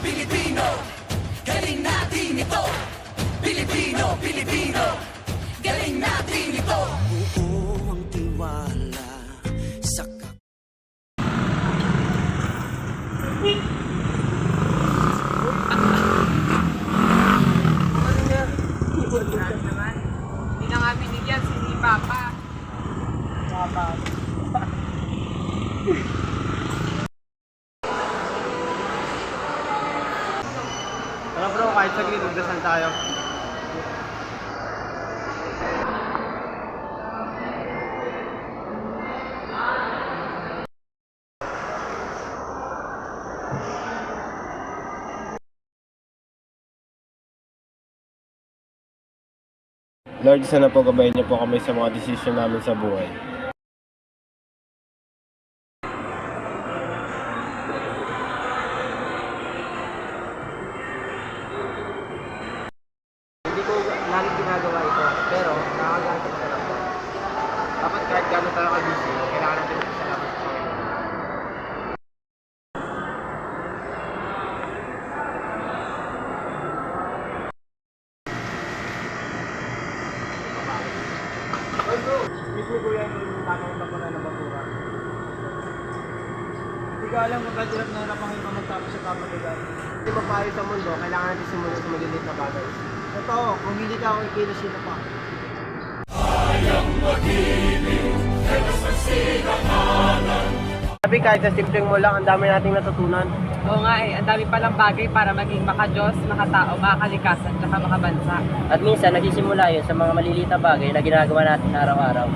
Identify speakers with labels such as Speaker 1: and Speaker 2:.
Speaker 1: Pilipino, galing natin ito. Pilipino, Pilipino, galing natin ito. Buo ang tiwala sa
Speaker 2: Hindi na nga binigyan si Papa.
Speaker 3: Tara bro, kahit saglit, magdasal tayo. Lord, sana po gabayan niyo po kami sa mga desisyon namin sa buhay. Hindi ko lagi ginagawa ito, pero nakakagaan sa pakiramdam. Dapat kahit gano'n tayo ka-busy, kailangan natin salamat sa Panginoon. Ay bro, mismo ko yan yung tamang bakuna ng bakura. Hindi ko alam kung hirap na hirap ang iba magtapos sa kapatigan. Hindi ba payo sa mundo, kailangan natin simulan sa maliliit na bagay. Totoo, kung hindi ka ako ikilos sino pa. Sabi kahit sa simpleng mo lang, ang dami nating natutunan.
Speaker 2: Oo nga ang dami palang bagay para maging maka-Diyos, makatao, makakalikasan, tsaka makabansa.
Speaker 4: At minsan nagsisimula yun sa mga maliliit na bagay na ginagawa natin araw-araw.